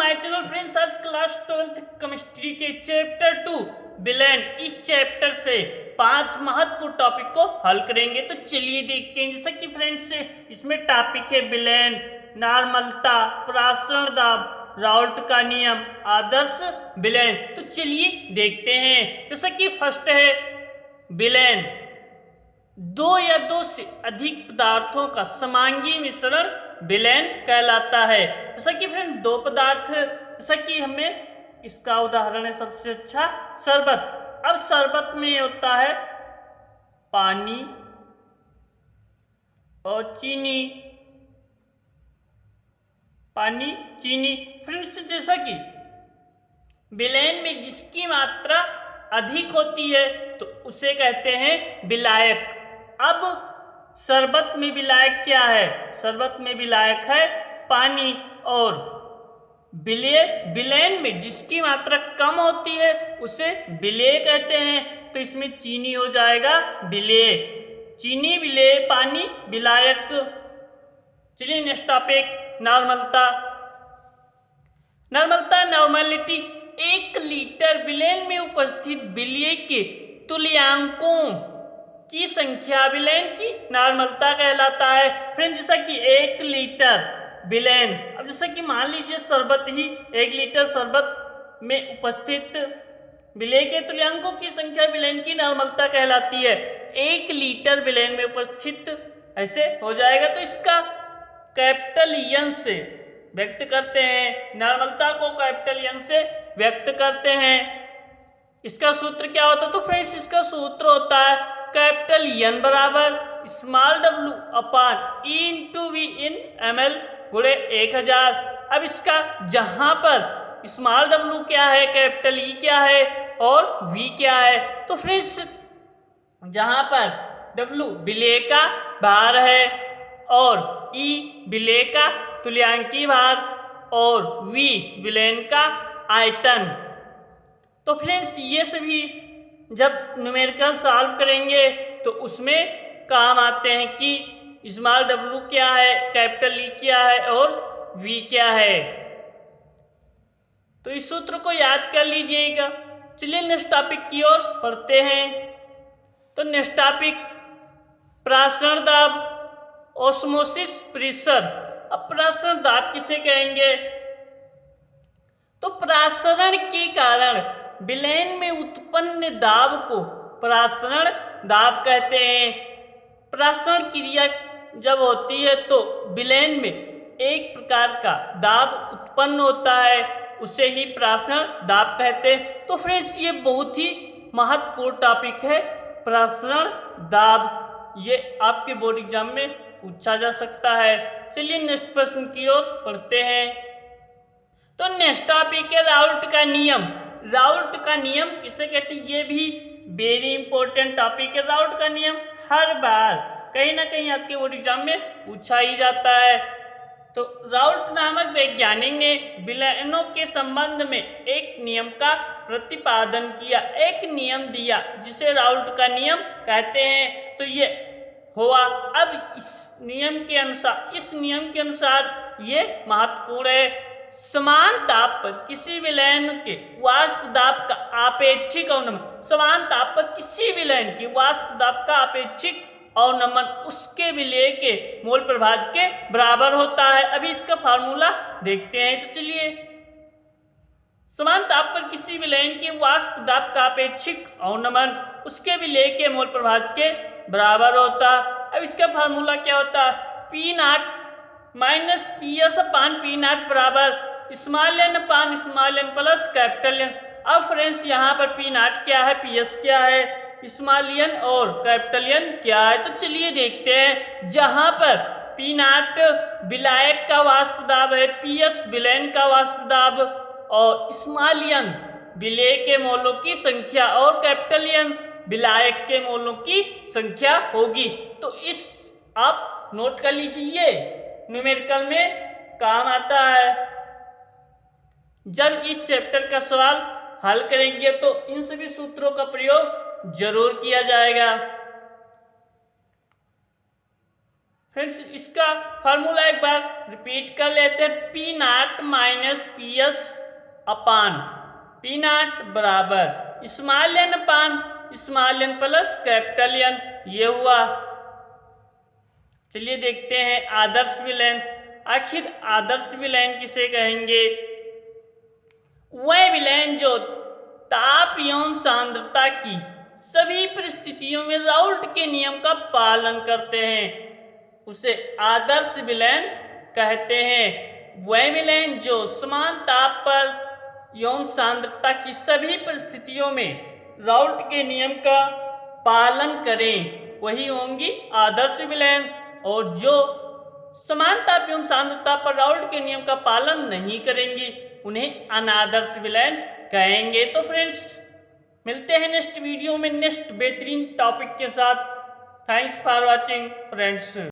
My channel friends. आज class 12th chemistry के chapter 2 villain, इस चैप्टर से 5 महत्वपूर्ण टॉपिक को हल करेंगे। तो चलिए देखते हैं। जैसा कि फ्रेंड्स इसमें टॉपिक है विलेन, नॉर्मलता, प्रासरण दाब, राउल्ट का नियम, आदर्श विलेन। तो चलिए देखते हैं। जैसा कि फर्स्ट है विलेन, दो या दो से अधिक पदार्थों का समांगी मिश्रण विलेन कहलाता है। जैसा कि फ्रेंड दो पदार्थ, जैसा कि हमें इसका उदाहरण है सबसे अच्छा शरबत। अब शरबत में होता है पानी और चीनी, पानी चीनी। फ्रेंड्स जैसा कि विलेन में जिसकी मात्रा अधिक होती है तो उसे कहते हैं विलायक। अब शरबत में विलायक क्या है? शरबत में विलायक है पानी। और विलेन में जिसकी मात्रा कम होती है उसे विलेय कहते हैं। तो इसमें चीनी हो जाएगा विलेय। चीनी विलेय, पानी विलायक। चलिए नेक्स्ट टॉपिक नॉर्मलता। नॉर्मलता, नॉर्मलिटी, 1 लीटर विलेन में उपस्थित विलेय के तुल्यांकों की संख्या विलेन की नॉर्मलता कहलाता है। फ्रेंड जैसा कि 1 लीटर विलेन, अब जैसा कि मान लीजिए शरबत ही, 1 लीटर शरबत में उपस्थित विलेय के तुल्यांकों की संख्या विलेन की नॉर्मलता कहलाती है। 1 लीटर विलेन में उपस्थित ऐसे हो जाएगा। तो इसका कैपिटल एन से व्यक्त करते हैं, नॉर्मलता को कैपिटल एन से व्यक्त करते हैं। इसका सूत्र क्या होता है? तो फ्रेंड्स इसका सूत्र होता है कैपिटल एन बराबर small W upon E into V in ml गुणे 1000। अब इसका जहां पर स्मॉल डब्ल्यू क्या है, कैपिटल ई क्या है और वी क्या है, तो फ्रेंड्स जहां पर डब्ल्यू विलेय का भार है और ई विलेय का तुल्यांकी भार और वी विलेन का आयतन। तो फ्रेंड्स ये सभी जब न्यूमेरिकल सॉल्व करेंगे तो उसमें काम आते हैं कि स्मॉल डब्ल्यू क्या है, कैपिटल ई क्या है और वी क्या है। तो इस सूत्र को याद कर लीजिएगा। चलिए नेक्स्ट टॉपिक की ओर पढ़ते हैं। तो नेक्स्ट टॉपिक प्रासरण दाब, ऑस्मोसिस प्रेशर। अब प्रासरण दाब किसे कहेंगे? तो प्रासरण के कारण विलेन में उत्पन्न दाब को प्रासरण दाब कहते हैं। प्रासरण क्रिया जब होती है तो विलेन में एक प्रकार का दाब उत्पन्न होता है, उसे ही प्रासरण दाब कहते हैं। तो फ्रेंड्स ये बहुत ही महत्वपूर्ण टॉपिक है प्रासरण दाब। ये आपके बोर्ड एग्जाम में पूछा जा सकता है। चलिए नेक्स्ट प्रश्न की ओर पढ़ते हैं। तो नेक्स्ट टॉपिक है राउल्ट का नियम। राउल्ट का नियम किसे कहते हैं? ये भी वेरी इंपॉर्टेंट टॉपिक है। राउल्ट का नियम हर बार कहीं ना कहीं आपके बोर्ड एग्जाम में पूछा ही जाता है। तो राउल्ट नामक वैज्ञानिक ने विलेनों के संबंध में एक नियम का प्रतिपादन किया, एक नियम दिया जिसे राउल्ट का नियम कहते हैं। तो ये हुआ। अब इस नियम के अनुसार ये महत्वपूर्ण है। समान ताप पर किसी विलेन के वाष्प दाब का आपेक्षिक अवनमन, समान ताप पर किसी विलेन की वाष्प दाब का आपेक्षिक अवनमन उसके विलेय के मोल प्रभाज के बराबर होता है। अभी इसका फार्मूला देखते हैं। तो चलिए, समान ताप पर किसी विलेन की वाष्प दाब का आपेक्षिक अवनमन उसके विलेय के मोल प्रभाज के बराबर होता। अब इसका फार्मूला क्या होता? P0 minus PS upon P0 बराबर स्मॉल एन अपान small N plus capital N. अब फ्रेंड्स यहाँ पर P0 क्या है, PS क्या है, स्मॉल एन और कैपिटल एन क्या है। तो चलिए देखते हैं। जहाँ पर P0 विलायक का वाष्प दाब है, PS विलेन का वाष्प दाब और स्मॉल एन विलेय के मोलों की संख्या और कैपिटल एन विलायक के मोलों की संख्या होगी। तो इस आप नोट कर लीजिए, न्यूमेरिकल में काम आता है। जब इस चैप्टर का सवाल हल करेंगे तो इन सभी सूत्रों का प्रयोग जरूर किया जाएगा। फ्रेंड्स इसका फार्मूला एक बार रिपीट कर लेते हैं। P naught minus P S अपान पी नॉट बराबर स्मॉल एन अपान small N plus capital N, ये हुआ। चलिए देखते हैं आदर्श विलयन। आखिर आदर्श विलयन किसे कहेंगे? वह विलयन जो ताप एवं सांद्रता की सभी परिस्थितियों में राउल्ट के नियम का पालन करते हैं, उसे आदर्श विलयन कहते हैं। वह विलयन जो समान ताप पर एवं सांद्रता की सभी परिस्थितियों में राउल्ट के नियम का पालन करें, वही होंगी आदर्श विलयन। और जो समान ताप एवं सांद्रता पर राउल्ट के नियम का पालन नहीं करेंगी, उन्हें अनादर्श विलयन कहेंगे। तो फ्रेंड्स मिलते हैं नेक्स्ट वीडियो में नेक्स्ट बेहतरीन टॉपिक के साथ। Thanks for watching friends.